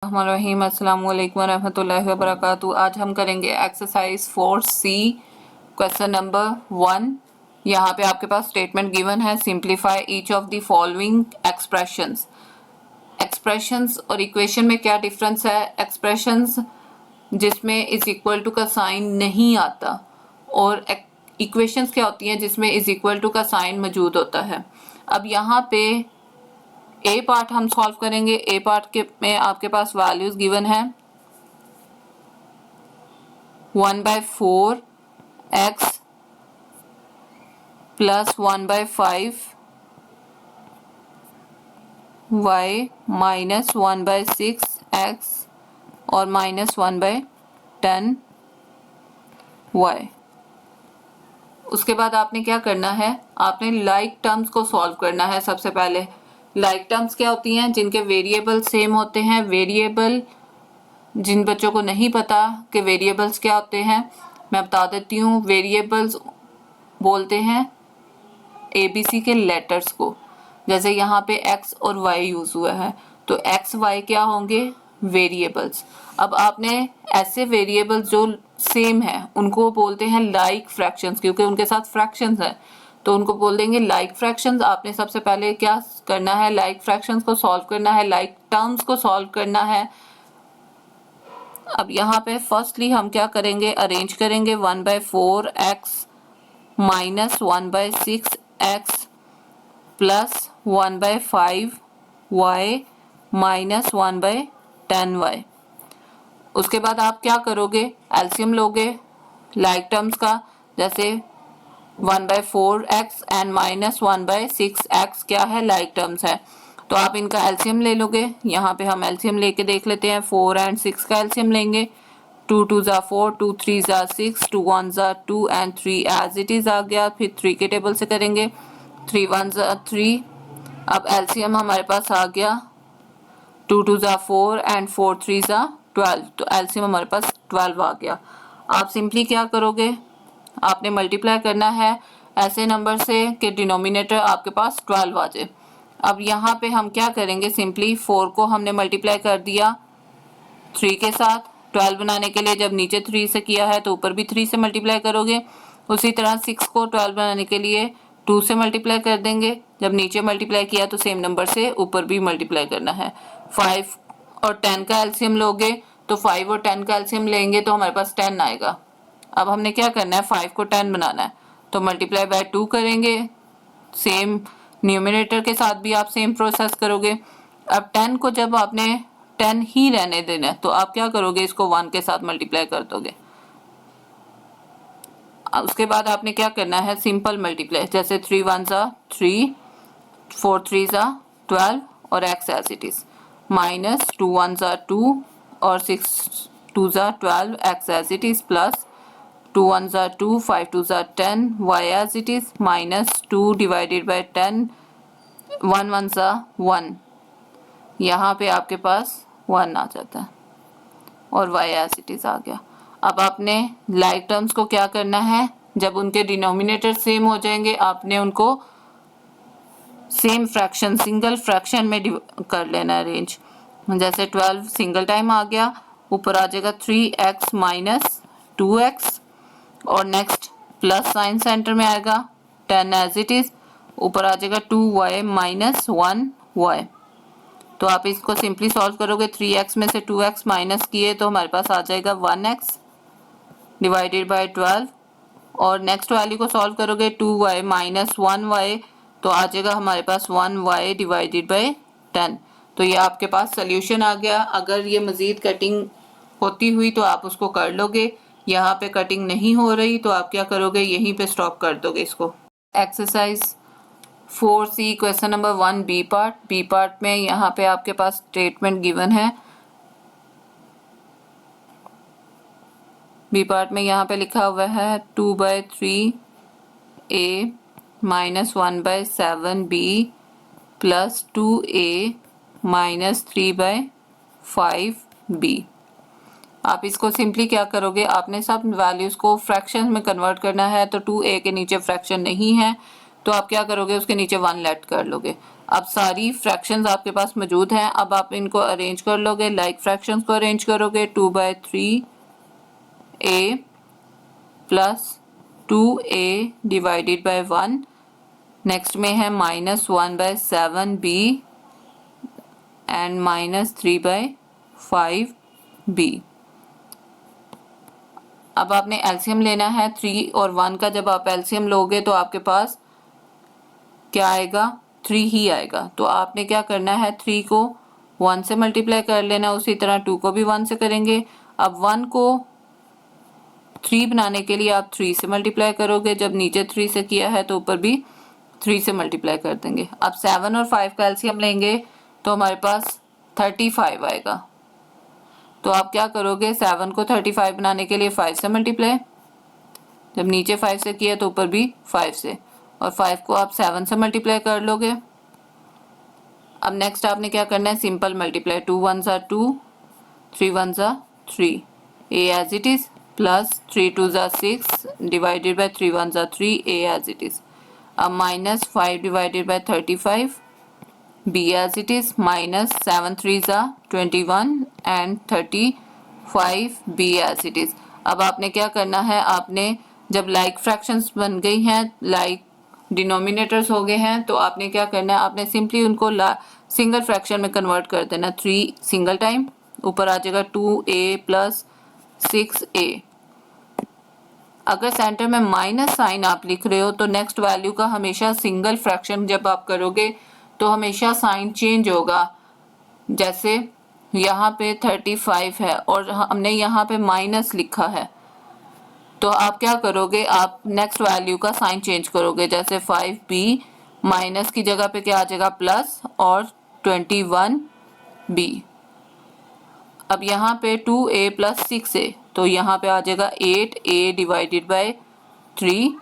बिस्मिल्लाहिर्रहमानिर्रहीम। अस्सलाम वालेकुम रहमतुल्लाहि व बरकातुहू। आज हम करेंगे एक्सरसाइज 4C क्वेश्चन नंबर 1। यहाँ पे आपके पास स्टेटमेंट गिवन है, simplify each of the following expressions. Expressions और इक्वेशन में क्या डिफरेंस है? एक्सप्रेशंस जिसमें इज इक्वल टू का साइन नहीं आता और इक्वेशंस क्या होती हैं जिसमें इज इक्वल टू का साइन मौजूद होता है। अब यहाँ पे ए पार्ट हम सॉल्व करेंगे। ए पार्ट के में आपके पास वैल्यूज गिवन है 1/4 x plus 1/5 y minus 1/6 x और माइनस 1/10 वाई। उसके बाद आपने क्या करना है, आपने लाइक टर्म्स को सॉल्व करना है। सबसे पहले लाइक टर्म्स क्या होती हैं? जिनके वेरिएबल सेम होते हैं। वेरिएबल, जिन बच्चों को नहीं पता कि वेरिएबल्स क्या होते हैं, मैं बता देती हूँ। वेरिएबल्स बोलते हैं ABC के लेटर्स को। जैसे यहाँ पे x और y यूज हुआ है तो x y क्या होंगे? वेरिएबल्स। अब आपने ऐसे वेरिएबल्स जो सेम है उनको बोलते हैं लाइक फ्रैक्शंस, क्योंकि उनके साथ फ्रैक्शंस है तो उनको बोल देंगे लाइक फ्रैक्शंस। आपने सबसे पहले क्या करना है? लाइक फ्रैक्शंस को सॉल्व करना है, लाइक टर्म्स को सॉल्व करना है। अब यहाँ पे फर्स्टली हम क्या करेंगे? अरेंज करेंगे 1/4 x minus 1/6 x plus 1/5 y minus 1/10 y. उसके बाद आप क्या करोगे? एलसीएम लोगे लाइक टर्म्स का। जैसे 1/4 एक्स एंड माइनस 1/6 एक्स क्या है? लाइक टर्म्स है, तो आप इनका एलसीएम ले लोगे। यहाँ पे हम एलसीएम लेके देख लेते हैं। 4 एंड 6 का एलसीएम लेंगे। 2 2 ज़ा 4, 2 3 ज़ा 6, 2 1 ज़ा 2 एंड 3 एज इट इज आ गया। फिर 3 के टेबल से करेंगे। 3 1 ज़ा 3। अब एलसीएम हमारे पास आ गया 2 2 ज़ा 4 एंड 4 3 ज़ा 12, तो एलसीएम हमारे पास 12 आ गया। आप सिंपली क्या करोगे? आपने मल्टीप्लाई करना है ऐसे नंबर से कि डिनोमिनेटर आपके पास 12 आ जाए। अब यहाँ पे हम क्या करेंगे? सिंपली 4 को हमने मल्टीप्लाई कर दिया 3 के साथ। 12 बनाने के लिए जब नीचे 3 से किया है तो ऊपर भी 3 से मल्टीप्लाई करोगे। उसी तरह 6 को 12 बनाने के लिए 2 से मल्टीप्लाई कर देंगे। जब नीचे मल्टीप्लाई किया तो सेम नंबर से ऊपर भी मल्टीप्लाई करना है। 5 और 10 का एलसीएम लोगे तो 5 और 10 का एलसीएम लेंगे तो हमारे पास 10 आएगा। अब हमने क्या करना है? 5 को 10 बनाना है तो मल्टीप्लाई बाय 2 करेंगे। सेम न्यूमरेटर के साथ भी आप सेम प्रोसेस करोगे। अब 10 को जब आपने 10 ही रहने देना है तो आप क्या करोगे? इसको 1 के साथ मल्टीप्लाई कर दोगे। उसके बाद आपने क्या करना है? Simple multiply. जैसे 3 1 ज़ा 3, 4 3 ज़ा 12 और x as it is minus 2 1 ज़ा 2 और 6 2 ज़ा 12 x as it is plus 2 1 ज़ा 2, 5 2 ज़ा 10 y as it is minus 2 divided by 10, 1 1 ज़ा 1। यहाँ पे आपके पास 1 आ जाता है और y एज इट इज आ गया। अब आपने लाइक टर्म्स को क्या करना है? जब उनके डिनोमिनेटर सेम हो जाएंगे आपने उनको सेम फ्रैक्शन, सिंगल फ्रैक्शन में कर लेना है अरेंज। जैसे 12 सिंगल टाइम आ गया, ऊपर आ जाएगा 3x माइनस 2x और नेक्स्ट प्लस साइन सेंटर में आएगा 10 एज इट इज, ऊपर आ जाएगा 2y माइनस 1y। तो आप इसको सिंपली सॉल्व करोगे। 3x में से 2x माइनस किए तो हमारे पास आ जाएगा 1x डिवाइडेड बाय 12 और नेक्स्ट वैल्यू को सॉल्व करोगे 2y माइनस 1y तो आ जाएगा हमारे पास 1y डिवाइडेड बाय 10। तो ये आपके पास सोल्यूशन आ गया। अगर ये मज़ीद कटिंग होती हुई तो आप उसको कर लोगे। यहाँ पे कटिंग नहीं हो रही तो आप क्या करोगे? यहीं पे स्टॉप कर दोगे इसको। Exercise 4C question number 1 B part. B part में यहाँ पे आपके पास स्टेटमेंट गिवन है। बी पार्ट में यहाँ पे लिखा हुआ है 2/3 a minus 1/7 b plus 2a minus 3/5 b। आप इसको सिंपली क्या करोगे? आपने सब वैल्यूज को फ्रैक्शन में कन्वर्ट करना है तो 2a के नीचे फ्रैक्शन नहीं है तो आप क्या करोगे, उसके नीचे 1 लेट कर लोगे। अब सारी फ्रैक्शंस आपके पास मौजूद हैं, अब आप इनको अरेंज कर लोगे। लाइक फ्रैक्शंस को अरेंज करोगे, 2/3a plus 2a divided by 1। Next में है -1/7b एंड -3/5b। अब आपने एलसीएम लेना है 3 और 1 का। जब आप एलसीएम लोगे तो आपके पास क्या आएगा, 3 ही आएगा। तो आपने क्या करना है, 3 को 1 से मल्टीप्लाई कर लेना, उसी तरह 2 को भी 1 से करेंगे। अब 1 को 3 बनाने के लिए आप 3 से मल्टीप्लाई करोगे, जब नीचे 3 से किया है तो ऊपर भी 3 से मल्टीप्लाई कर देंगे। अब 7 और 5 का एलसीएम लेंगे तो हमारे पास 35 आएगा। तो आप क्या करोगे, 7 को 35 बनाने के लिए 5 से मल्टीप्लाई, जब नीचे 5 से किया तो ऊपर भी 5 से, और 5 को आप 7 से मल्टीप्लाई कर लोगे। अब नेक्स्ट आपने क्या करना है, सिंपल मल्टीप्लाई, 2 1 ज़ा 2, 3 1 ज़ा 3, ए एज इट इज, प्लस 3 2 ज़ा 6 डिवाइडेड बाय 3 1 ज़ा 3, ए एज इट इज। अब -5 divided by 35, b as it is, minus 7 3 ज़ा 21 and 35 b as it is। अब आपने क्या करना है, आपने जब लाइक फ्रैक्शंस बन गई हैं, लाइक डिनोमिनेटर्स हो गए हैं, तो आपने क्या करना है, आपने सिंपली उनको सिंगल फ्रैक्शन में कन्वर्ट कर देना। 3 सिंगल टाइम, ऊपर आ जाएगा 2a प्लस 6a। अगर सेंटर में माइनस साइन आप लिख रहे हो तो नेक्स्ट वैल्यू का हमेशा सिंगल फ्रैक्शन जब आप करोगे तो हमेशा साइन चेंज होगा। जैसे यहाँ पे 35 है और हमने यहाँ पे माइनस लिखा है, तो आप क्या करोगे, आप नेक्स्ट वैल्यू का साइन चेंज करोगे। जैसे 5b माइनस की जगह पे क्या आ जाएगा, प्लस, और 21b। अब यहाँ पे 2a प्लस 6a, तो यहाँ पे आ जाएगा 8a divided by 3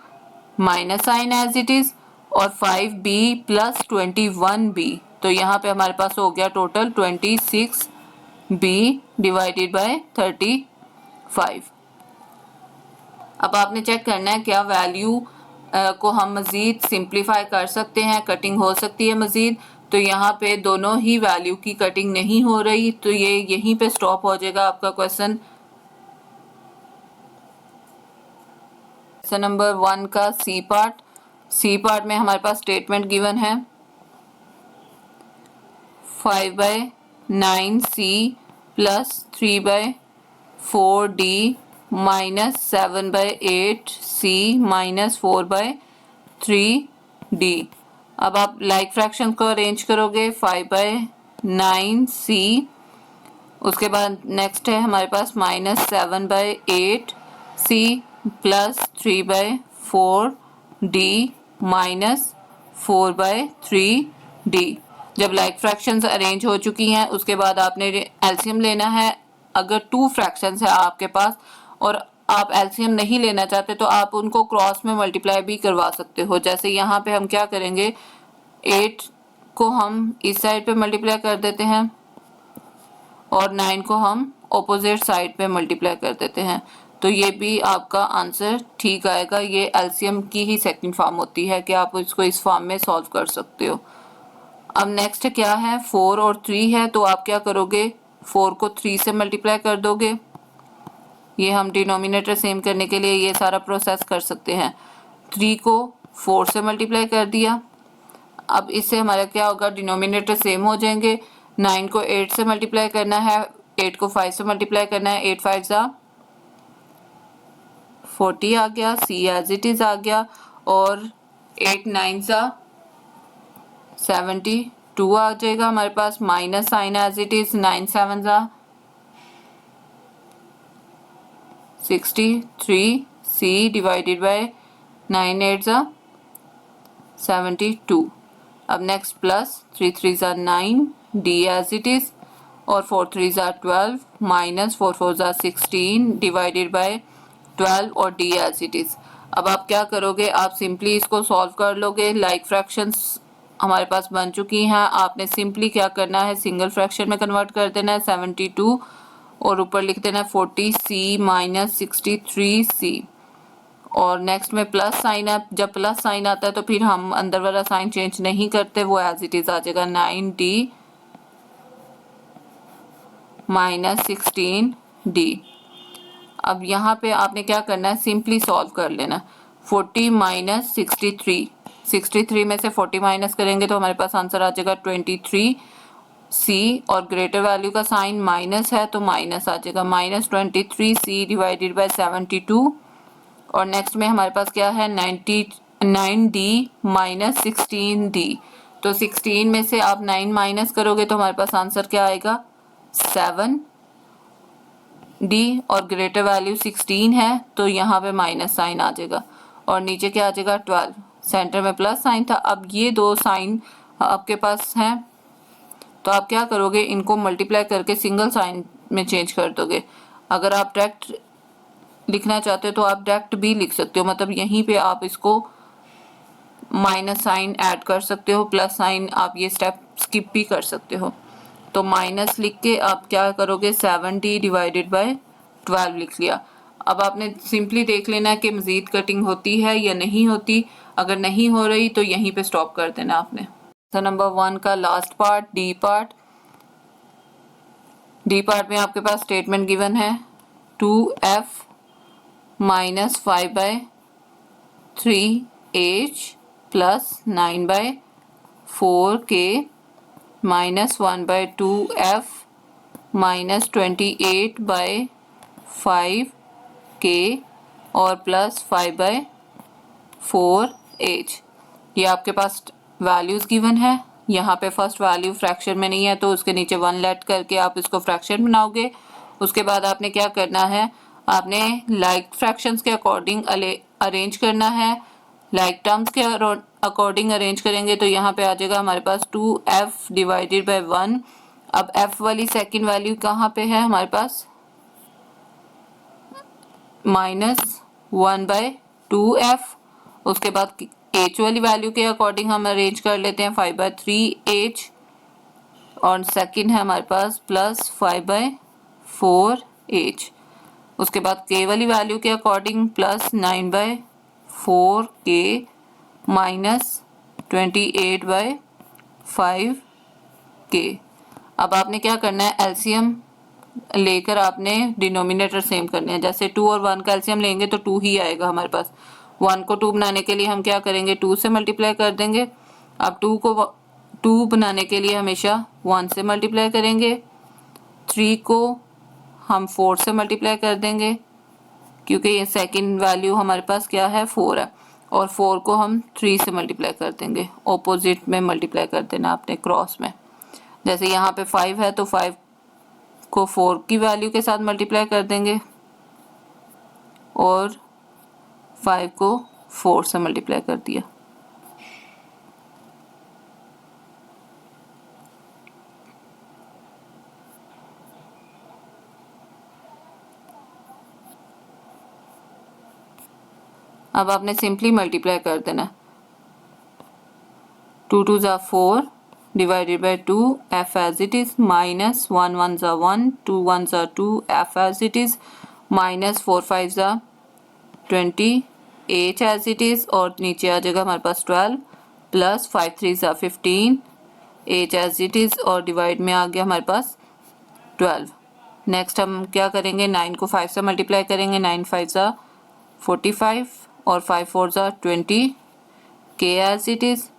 minus sign as it is, और 5b प्लस 21b, तो यहाँ पे हमारे पास हो गया टोटल 26b डिवाइडेड बाय 35। अब आपने चेक करना है क्या वैल्यू को हम मज़ीद सिंप्लीफाई कर सकते हैं, कटिंग हो सकती है मज़ीद। तो यहाँ पे दोनों ही वैल्यू की कटिंग नहीं हो रही, तो ये यहीं पे स्टॉप हो जाएगा आपका क्वेश्चन। क्वेश्चन नंबर 1 का सी पार्ट में हमारे पास स्टेटमेंट गिवन है 5/9c plus 3/4d minus 7/8c minus 4/3d। अब आप लाइक फ्रैक्शन को अरेंज करोगे, 5/9c, उसके बाद नेक्स्ट है हमारे पास -7/8c plus 3/4d minus 4/3d। जब लाइक फ्रैक्शंस अरेंज हो चुकी हैं उसके बाद आपने एलसीएम लेना है। अगर 2 फ्रैक्शंस है आपके पास और आप एलसीएम नहीं लेना चाहते तो आप उनको क्रॉस में मल्टीप्लाई भी करवा सकते हो। जैसे यहाँ पे हम क्या करेंगे, 8 को हम इस साइड पे मल्टीप्लाई कर देते हैं और 9 को हम ऑपोजिट साइड पे मल्टीप्लाई कर देते हैं, तो ये भी आपका आंसर ठीक आएगा। ये एलसीएम की ही सेकंड फॉर्म होती है कि आप इसको इस फॉर्म में सॉल्व कर सकते हो। अब नेक्स्ट क्या है, 4 और 3 है, तो आप क्या करोगे, 4 को 3 से मल्टीप्लाई कर दोगे। ये हम डिनोमिनेटर सेम करने के लिए ये सारा प्रोसेस कर सकते हैं। 3 को 4 से मल्टीप्लाई कर दिया। अब इससे हमारा क्या होगा, डिनोमिनेटर सेम हो जाएंगे। 9 को 8 से मल्टीप्लाई करना है, 8 को 5 से मल्टीप्लाई करना है, 8 5 ज़ा 40 आ गया, सी एज इट इज आ गया, और 8 9 ज़ा 72 आ जाएगा हमारे पास, minus sign as it is, 9 7 ज़ा 63 सी डिवाइडेड बाय 9 8 ज़ा 72। अब नेक्स्ट प्लस 3 3 ज़ा 9 डी एज इट इज, और 4 3 ज़ा 12 माइनस 4 4 ज़ा 16 डिवाइडेड बाय 12 और डी एज इट इज। अब आप क्या करोगे, आप सिंपली इसको सॉल्व कर लोगे। लाइक फ्रैक्शंस हमारे पास बन चुकी हैं, आपने सिंपली क्या करना है, सिंगल फ्रैक्शन में कन्वर्ट कर देना है 72 और ऊपर लिख देना है 40c माइनस 63c, और नेक्स्ट में प्लस साइन है, जब प्लस साइन आता है तो फिर हम अंदर वाला साइन चेंज नहीं करते, वो एज इट इज आ जाएगा 9d माइनस 16d। अब यहाँ पे आपने क्या करना है, सिंपली सॉल्व कर लेना। 40 माइनस 63 में से 40 माइनस करेंगे तो हमारे पास आंसर आ जाएगा 23c, और ग्रेटर वैल्यू का साइन माइनस है तो माइनस आ जाएगा, माइनस 23c डिवाइडेड बाय 72। और नेक्स्ट में हमारे पास क्या है, 9d माइनस 16d। तो 16 में से आप 9 माइनस करोगे तो हमारे पास आंसर क्या आएगा, 7d, और ग्रेटर वैल्यू 16 है तो यहाँ पे माइनस साइन आ जाएगा, और नीचे क्या आ जाएगा 12, सेंटर में प्लस साइन था। अब ये दो साइन आपके पास हैं तो आप क्या करोगे, इनको मल्टीप्लाई करके सिंगल साइन में चेंज कर दोगे। अगर आप डायरेक्ट लिखना चाहते हो तो आप डायरेक्ट भी लिख सकते हो, मतलब यहीं पे आप इसको माइनस साइन ऐड कर सकते हो, प्लस साइन आप ये स्टेप स्किप भी कर सकते हो। तो माइनस लिख के आप क्या करोगे, 7d डिवाइडेड बाय 12 लिख लिया। अब आपने सिंपली देख लेना है कि मजीद कटिंग होती है या नहीं होती, अगर नहीं हो रही तो यहीं पे स्टॉप कर देना आपने। तो नंबर 1 का लास्ट पार्ट, डी पार्ट में आपके पास स्टेटमेंट गिवन है 2f minus 5/3h plus 9/4k minus 1/2f minus 28/5k और प्लस 5/4h। ये आपके पास वैल्यूज गिवन है। यहाँ पे फर्स्ट वैल्यू फ्रैक्शन में नहीं है तो उसके नीचे 1 लेट करके आप इसको फ्रैक्शन बनाओगे। उसके बाद आपने क्या करना है, आपने लाइक फ्रैक्शंस के अकॉर्डिंग अरेंज करना है, लाइक टर्म्स के अकॉर्डिंग अरेंज करेंगे तो यहाँ पे आ जाएगा हमारे पास 2f डिवाइडेड बाय 1। अब f वाली सेकंड वैल्यू कहाँ पे है हमारे पास, माइनस 1/2f। उसके बाद h वाली वैल्यू के अकॉर्डिंग हम अरेंज कर लेते हैं 5/3h, और सेकंड है हमारे पास प्लस 5/4h। उसके बाद k वाली वैल्यू के according plus 9/4k minus 28/5k। अब आपने क्या करना है, एलसीएम लेकर आपने डिनोमिनेटर सेम करने हैं। जैसे 2 और 1 का एलसीएम लेंगे तो 2 ही आएगा हमारे पास। 1 को 2 बनाने के लिए हम क्या करेंगे, 2 से मल्टीप्लाई कर देंगे। अब 2 को 2 बनाने के लिए हमेशा 1 से मल्टीप्लाई करेंगे। 3 को हम 4 से मल्टीप्लाई कर देंगे क्योंकि ये सेकंड वैल्यू हमारे पास क्या है, 4 है, और 4 को हम 3 से मल्टीप्लाई कर देंगे। ऑपोजिट में मल्टीप्लाई कर देना आपने, क्रॉस में। जैसे यहाँ पे 5 है तो 5 को 4 की वैल्यू के साथ मल्टीप्लाई कर देंगे और 5 को 4 से मल्टीप्लाई कर दिया। अब आपने सिंपली मल्टीप्लाई कर देना, 2 2 ज़ा 4 divided by 2 f as it is minus 1 1 ज़ा 1 2 1 ज़ा 2 f as it is minus 4 5 ज़ा 20 h as it is, और नीचे आ जाएगा हमारे पास 12 प्लस 5 3 ज़ा 15 h as it is, और डिवाइड में आ गया हमारे पास 12। नेक्स्ट हम क्या करेंगे, 9 को 5 से मल्टीप्लाई करेंगे, 9 5 ज़ा 45 और 5 4 ज़ा 20 k as it is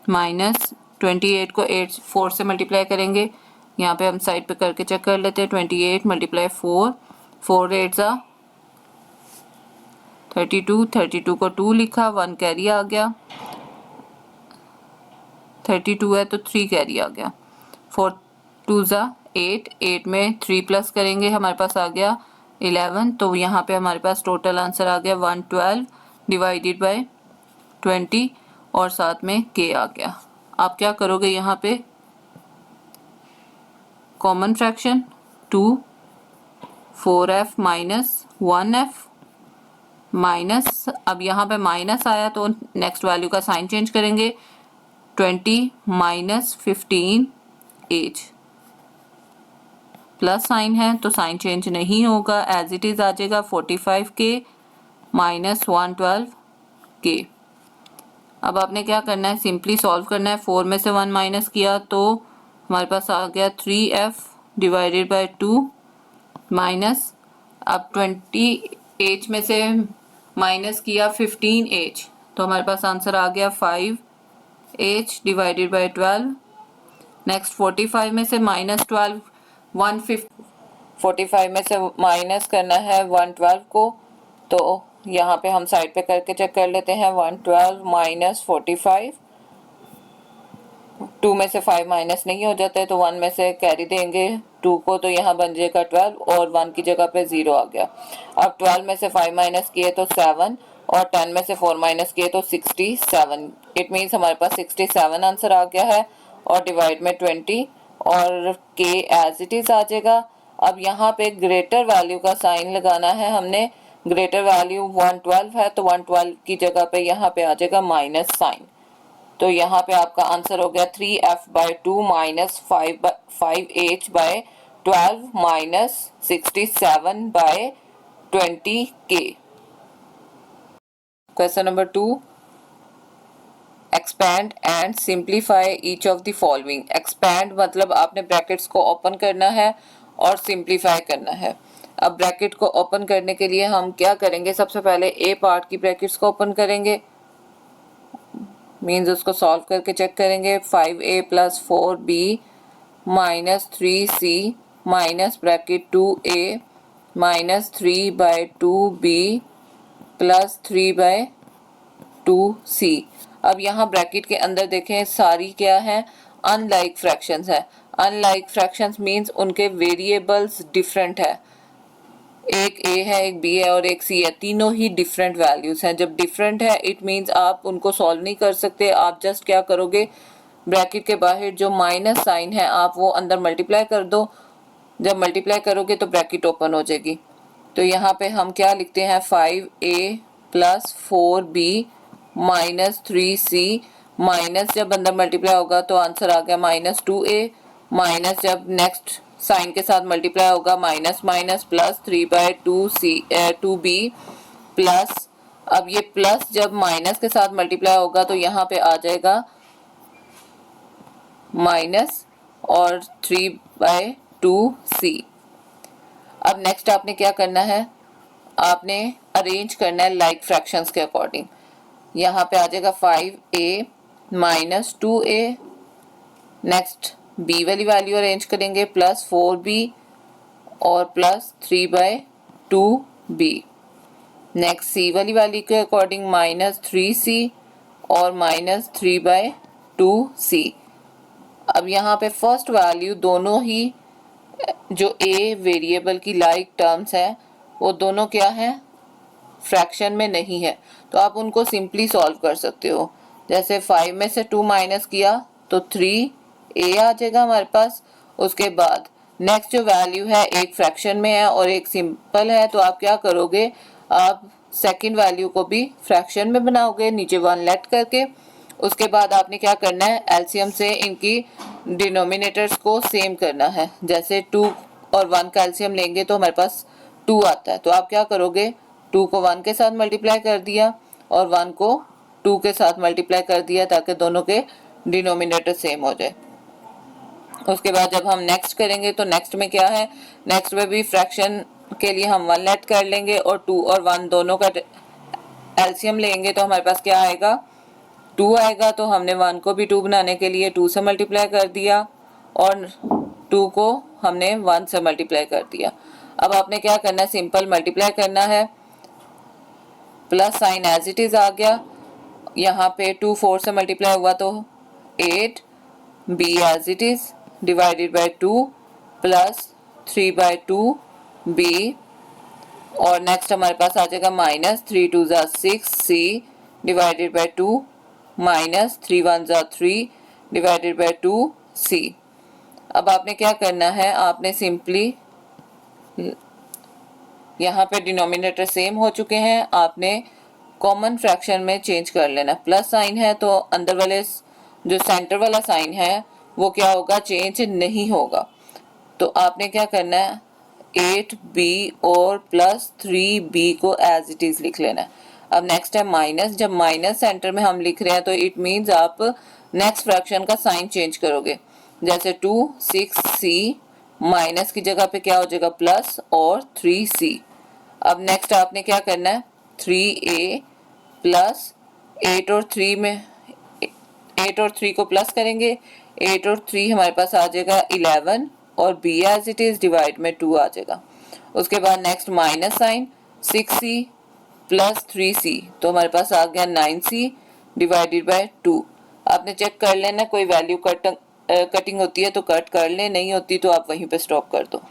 minus 28 को 8 4 से मल्टीप्लाई करेंगे। यहाँ पे हम साइड पे करके चेक कर लेते हैं, 28 मल्टीप्लाई 4 4 8 ज़ा 32 32 को 2 लिखा, 1 कैरी आ गया, 32 है तो 3 कैरी आ गया, 4 2 ज़ा 8 8 में 3 प्लस करेंगे हमारे पास आ गया 11। तो यहाँ पे हमारे पास टोटल आंसर आ गया 112 डिवाइडेड बाय 20 और साथ में k आ गया। आप क्या करोगे, यहाँ पे common fraction 2 4f minus 1f minus, अब यहाँ पे माइनस आया तो नेक्स्ट वैल्यू का साइन चेंज करेंगे, 20 माइनस 15h, प्लस साइन है तो साइन चेंज नहीं होगा, एज इट इज आ जाएगा 45k माइनस 112 के। अब आपने क्या करना है, सिंपली सॉल्व करना है। 4 में से 1 माइनस किया तो हमारे पास आ गया 3f डिवाइडेड बाय 2 माइनस, अब 20h में से माइनस किया 15h तो हमारे पास आंसर आ गया 5h डिवाइडेड बाय 12। नेक्स्ट 45 में से माइनस 12 45 में से माइनस करना है 112 को, तो यहाँ पे हम साइड पे करके चेक कर लेते हैं। 112 माइनस 45, 2 में से 5 माइनस नहीं हो जाते तो 1 में से कैरी देंगे 2 को, तो यहाँ बन जाएगा 12 और 1 की जगह पे 0 आ गया। अब 12 में से 5 माइनस किए तो 7 और 10 में से 4 माइनस किए तो 67। इट मीन्स हमारे पास 67 आंसर आ गया है और डिवाइड में 20 और के एज इट इज आ जाएगा। अब यहाँ पे ग्रेटर वैल्यू का साइन लगाना है हमने। ग्रेटर वैल्यू 112 है तो 112 की जगह पे यहाँ पे आ जाएगा माइनस साइन, तो यहाँ पे आपका आंसर हो गया 3f/2 minus 5h bye 12 minus 67/20 के। Question number 2, expand and simplify each of the following. Expand मतलब आपने ब्रैकेट्स को ओपन करना है और सिंप्लीफाई करना है। अब ब्रैकेट को ओपन करने के लिए हम क्या करेंगे, सबसे पहले ए पार्ट की ब्रैकेट्स को ओपन करेंगे, मीन्स उसको सॉल्व करके चेक करेंगे। 5a plus 4b minus 3c minus bracket 2a minus 3/2b plus 3/2c। अब यहाँ ब्रैकेट के अंदर देखें सारी क्या है, अनलाइक फ्रैक्शंस है। अनलाइक फ्रैक्शंस मीन्स उनके वेरिएबल्स डिफरेंट है, एक a है एक b है और एक c है, तीनों ही डिफरेंट वैल्यूज हैं। जब डिफरेंट है इट मीन्स आप उनको सॉल्व नहीं कर सकते। आप जस्ट क्या करोगे, ब्रैकेट के बाहर जो माइनस साइन है आप वो अंदर मल्टीप्लाई कर दो। जब मल्टीप्लाई करोगे तो ब्रैकेट ओपन हो जाएगी। तो यहाँ पे हम क्या लिखते हैं, 5a plus 4b minus 3c minus, जब अंदर मल्टीप्लाई होगा तो आंसर आ गया माइनस 2a, माइनस जब नेक्स्ट साइन के साथ मल्टीप्लाई होगा minus minus plus 3/2b plus, अब ये प्लस जब माइनस के साथ मल्टीप्लाई होगा तो यहाँ पे आ जाएगा माइनस और 3/2c। अब नेक्स्ट आपने क्या करना है, आपने अरेंज करना है लाइक फ्रैक्शंस के अकॉर्डिंग। यहाँ पे आ जाएगा 5a minus 2a, next b वाली वैल्यू अरेंज करेंगे प्लस 4b और प्लस 3/2b, नेक्स्ट c वाली वैल्यू के अकॉर्डिंग माइनस 3c और माइनस 3/2c। अब यहाँ पे फर्स्ट वैल्यू दोनों ही जो a वेरिएबल की लाइक टर्म्स है वो दोनों क्या है, फ्रैक्शन में नहीं है, तो आप उनको सिंपली सॉल्व कर सकते हो। जैसे 5 में से 2 माइनस किया तो 3a आ जाएगा हमारे पास। उसके बाद नेक्स्ट जो वैल्यू है एक फ्रैक्शन में है और एक सिंपल है, तो आप क्या करोगे, आप सेकंड वैल्यू को भी फ्रैक्शन में बनाओगे नीचे 1 लेट करके। उसके बाद आपने क्या करना है, एलसीएम से इनकी डिनोमिनेटर्स को सेम करना है। जैसे 2 और 1 का एलसीएम लेंगे तो हमारे पास 2 आता है, तो आप क्या करोगे, 2 को 1 के साथ मल्टीप्लाई कर दिया और 1 को 2 के साथ मल्टीप्लाई कर दिया ताकि दोनों के डिनोमिनेटर सेम हो जाए। उसके बाद जब हम नेक्स्ट करेंगे तो नेक्स्ट में क्या है, नेक्स्ट में भी फ्रैक्शन के लिए हम 1 लेट कर लेंगे और 2 और 1 दोनों का एलसीएम लेंगे तो हमारे पास क्या आएगा, 2 आएगा। तो हमने 1 को भी 2 बनाने के लिए 2 से मल्टीप्लाई कर दिया और 2 को हमने 1 से मल्टीप्लाई कर दिया। अब आपने क्या करना है, सिंपल मल्टीप्लाई करना है, plus sign as it is आ गया। यहाँ पे 2 4 से मल्टीप्लाई हुआ तो 8, b as it is divided by 2 plus 3/2b और नेक्स्ट हमारे पास आ जाएगा minus 3 2 6 c divided by 2 minus 3 1 3 divided by 2 c। अब आपने क्या करना है, आपने सिंपली यहाँ पे डिनोमिनेटर सेम हो चुके हैं, आपने कॉमन फ्रैक्शन में चेंज कर लेना। प्लस साइन है तो अंदर वाले जो सेंटर वाला साइन है वो क्या होगा, चेंज नहीं होगा। तो आपने क्या करना है, 8b और प्लस 3b को एज इट इज लिख लेना है। अब नेक्स्ट है माइनस। जब माइनस सेंटर में हम लिख रहे हैं तो इट मीन्स आप नेक्स्ट फ्रैक्शन का साइन चेंज करोगे, जैसे 2 6c माइनस की जगह पे क्या हो जाएगा प्लस और 3c। अब नेक्स्ट आपने क्या करना है 3a प्लस 8 और 3 में 8 और 3 को प्लस करेंगे, 8 और 3 हमारे पास आ जाएगा 11 और b as it is divide में 2 आ जाएगा। उसके बाद next minus sign 6c plus 3c तो हमारे पास आ गया 9c डिवाइडेड बाय 2। आपने चेक कर लेना कोई वैल्यू कटिंग होती है तो कट कर ले, नहीं होती तो आप वहीं पे स्टॉप कर दो।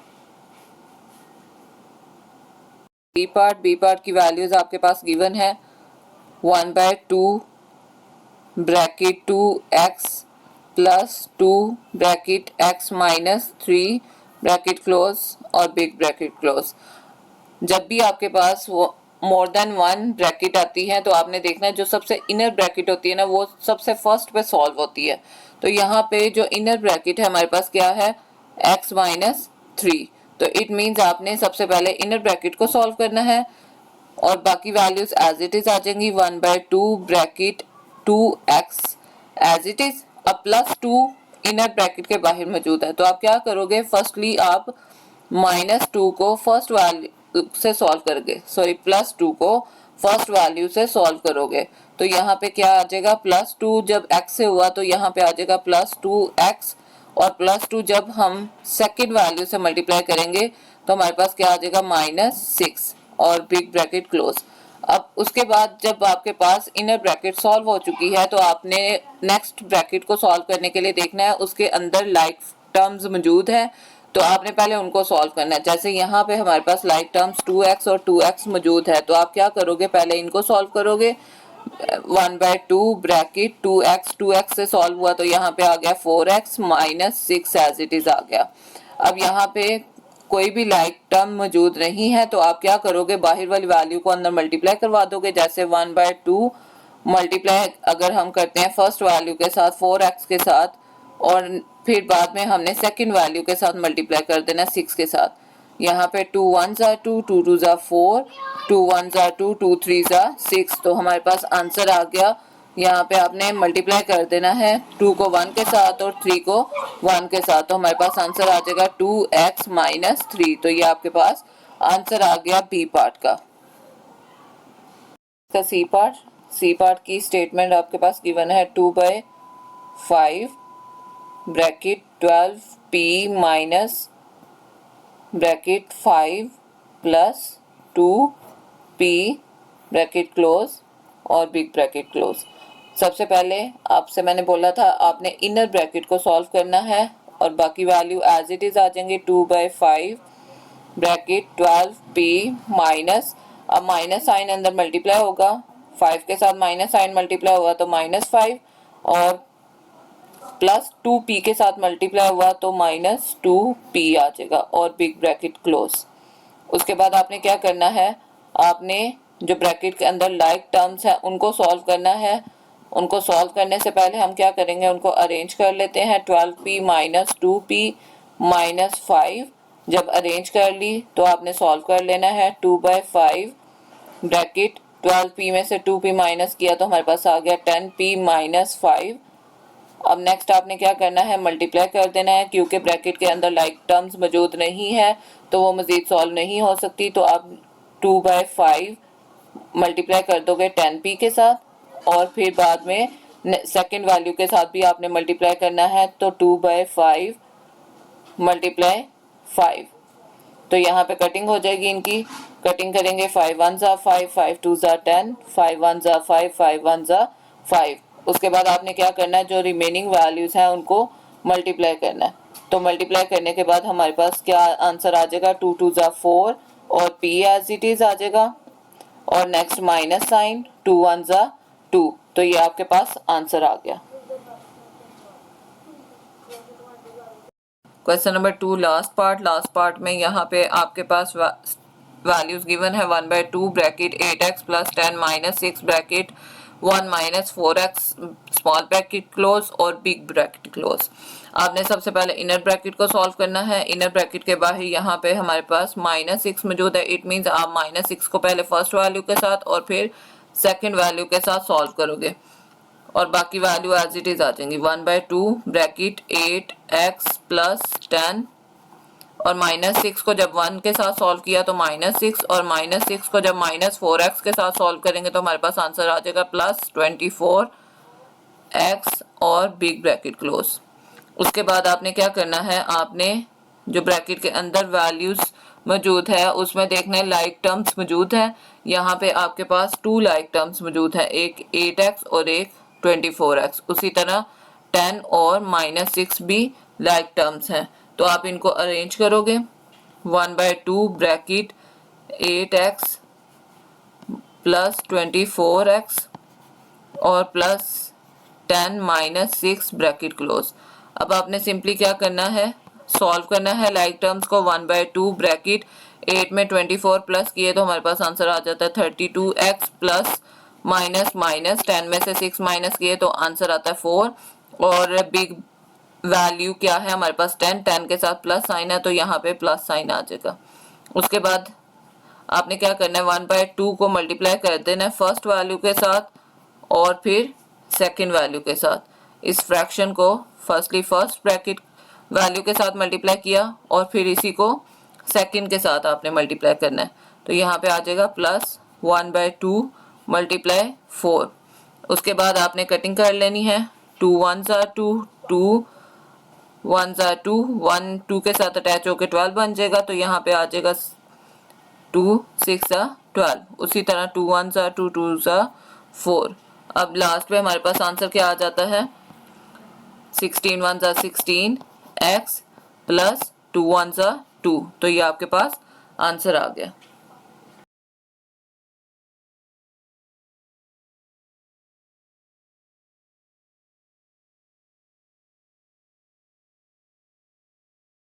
बी पार्ट की वैल्यूज आपके पास गिवन है 1/2 bracket 2x plus 2 bracket x minus 3 bracket close और बिग ब्रैकेट क्लोज। जब भी आपके पास वो मोर देन वन ब्रैकेट आती है तो आपने देखना है जो सबसे इनर ब्रैकेट होती है ना वो सबसे फर्स्ट पे सॉल्व होती है। तो यहाँ पे जो इनर ब्रैकेट है हमारे पास क्या है x माइनस 3, तो इट मीन्स आपने सबसे पहले इनर ब्रैकेट को सॉल्व करना है और बाकी वैल्यूज एज इट इज आ जाएंगी 1/2 bracket 2x as it is. अब प्लस 2 इनर ब्रैकेट के बाहर मौजूद है तो आप क्या करोगे फर्स्टली आप -2 को फर्स्ट वैल्यू से सॉल्व करोगे, सॉरी प्लस 2 को फर्स्ट वैल्यू से सॉल्व करोगे तो यहाँ पे क्या आ जाएगा +2 जब x से हुआ तो यहाँ पे आ जाएगा +2x और +2 जब हम सेकंड वैल्यू से मल्टीप्लाई करेंगे तो हमारे पास क्या आ जाएगा -6 और बिग ब्रैकेट क्लोज। अब उसके बाद जब आपके पास इनर ब्रैकेट सॉल्व हो चुकी है तो आपने नेक्स्ट ब्रैकेट को सॉल्व करने के लिए देखना है उसके अंदर लाइक टर्म्स मौजूद है तो आपने पहले उनको सॉल्व करना है। जैसे यहाँ पे हमारे पास लाइक टर्म्स 2x और 2x मौजूद है तो आप क्या करोगे पहले इनको सॉल्व करोगे 1/2 ब्रैकेट 2x से सॉल्व हुआ तो यहाँ पे आ गया 4x minus 6 as it is आ गया। अब यहाँ पे कोई भी लाइक टर्म मौजूद नहीं है तो आप क्या करोगे बाहर वाली वैल्यू को अंदर मल्टीप्लाई करवा दोगे, जैसे 1/2 मल्टीप्लाई अगर हम करते हैं फर्स्ट वैल्यू के साथ 4x के साथ और फिर बाद में हमने सेकंड वैल्यू के साथ मल्टीप्लाई कर देना 6 के साथ। यहाँ पे 2 1s are 2, 2 2s are 4, 2 1s are 2, 2 3s are 6 तो हमारे पास आंसर आ गया। यहाँ पे आपने मल्टीप्लाई कर देना है 2 को 1 के साथ और 3 को 1 के साथ तो हमारे पास आंसर आ जाएगा 2x माइनस 3। तो ये आपके पास आंसर आ गया बी पार्ट का। सी पार्ट की स्टेटमेंट आपके पास गिवन है 2/5 bracket 12p minus bracket 5 plus 2p bracket close और बिग ब्रैकेट क्लोज। सबसे पहले आपसे मैंने बोला था आपने इनर ब्रैकेट को सॉल्व करना है और बाकी वैल्यू एज इट इज आ जाएंगे 2/5 ब्रैकेट 12p माइनस, अब माइनस साइन अंदर मल्टीप्लाई होगा 5 के साथ माइनस साइन मल्टीप्लाई हुआ तो -5 और प्लस 2p के साथ मल्टीप्लाई हुआ तो -2p आ जाएगा और बिग ब्रैकेट क्लोज। उसके बाद आपने क्या करना है आपने जो ब्रैकेट के अंदर लाइक टर्म्स है उनको सॉल्व करना है। उनको सॉल्व करने से पहले हम क्या करेंगे उनको अरेंज कर लेते हैं 12p माइनस 2p माइनस 5। जब अरेंज कर ली तो आपने सॉल्व कर लेना है 2/5 ब्रैकेट 12p में से 2p माइनस किया तो हमारे पास आ गया 10p माइनस 5। अब नेक्स्ट आपने क्या करना है मल्टीप्लाई कर देना है क्योंकि ब्रैकेट के अंदर लाइक टर्म्स मौजूद नहीं है तो वो मजीद सॉल्व नहीं हो सकती तो आप 2/5 मल्टीप्लाई कर दोगे 10p के साथ और फिर बाद में सेकंड वैल्यू के साथ भी आपने मल्टीप्लाई करना है तो 2/5 मल्टीप्लाई 5। तो यहाँ पे कटिंग हो जाएगी, इनकी कटिंग करेंगे 5 1s are 5, 5 2s are 10, 5 1s are 5, 5 1s are 5। उसके बाद आपने क्या करना है जो रिमेनिंग वैल्यूज हैं उनको मल्टीप्लाई करना है। तो मल्टीप्लाई करने के बाद हमारे पास क्या आंसर आ जाएगा 2 2s are 4 और p एज इट इज आ जाएगा और next minus sign 2 1s are 2 तो ये आपके पास आंसर आ गया। क्वेश्चन नंबर 2 लास्ट पार्ट में यहाँ पे आपके पास वैल्यूज गिवन है 1/2 bracket 8x plus 10 minus 6 bracket 1 minus 4x small bracket close और बिग ब्रैकेट क्लोज। आपने सबसे पहले इनर ब्रैकेट को सॉल्व करना है। इनर ब्रैकेट के बाहर यहाँ पे हमारे पास -6 मौजूद है। इट मीन्स आप -6 को पहले फर्स्ट वैल्यू के साथ और फिर सेकंड वैल्यू के साथ सॉल्व करोगे और बाकी वैल्यू एज इट इज आ जाएंगी। 1/2 ब्रैकेट 8x प्लस 10 और -6 को जब 1 के साथ सॉल्व किया तो -6 और -6 को जब -4x के साथ सॉल्व करेंगे तो हमारे पास आंसर आ जाएगा +24x और बिग ब्रैकेट क्लोज। उसके बाद आपने क्या करना है, आपने जो ब्रैकेट के अंदर वैल्यूज मौजूद है उसमें देखना है लाइक टर्म्स मौजूद है। यहाँ पे आपके पास 2 लाइक टर्म्स मौजूद है, एक 8x और एक 24x। उसी तरह 10 और -6 भी लाइक टर्म्स हैं, तो आप इनको अरेंज करोगे। 1/2 ब्रैकेट 8x प्लस 24x और प्लस 10 -6 ब्रैकेट क्लोज। अब आपने सिंपली क्या करना है, सॉल्व करना है लाइक टर्म्स को। 1/2 ब्रैकेट 8 में 24 प्लस किए तो हमारे पास आंसर आ जाता है 32x प्लस माइनस माइनस 10 में से 6 माइनस किए तो आंसर आता है 4 और बिग वैल्यू क्या है हमारे पास 10 के साथ प्लस साइन है तो यहाँ पे प्लस साइन आ जाएगा। उसके बाद आपने क्या करना है, 1/2 को मल्टीप्लाई कर देना है फर्स्ट वैल्यू के साथ और फिर सेकंड वैल्यू के साथ। इस फ्रैक्शन को फर्स्टली फर्स्ट ब्रैकेट वैल्यू के साथ मल्टीप्लाई किया और फिर इसी को सेकंड के साथ आपने मल्टीप्लाई करना है तो यहाँ पे आ जाएगा प्लस 1/2 मल्टीप्लाई 4। उसके बाद आपने कटिंग कर लेनी है। 2 1s are 2, 2 1s are 2, 1 2 के साथ अटैच होकर 12 बन जाएगा तो यहाँ पे आ जाएगा 2 6 are 12। उसी तरह 2 1s are 2, 2s are 4। अब लास्ट में हमारे पास आंसर क्या आ जाता है, 16 1s are 16x plus 2 1s are 2। तो ये आपके पास आंसर आ गया।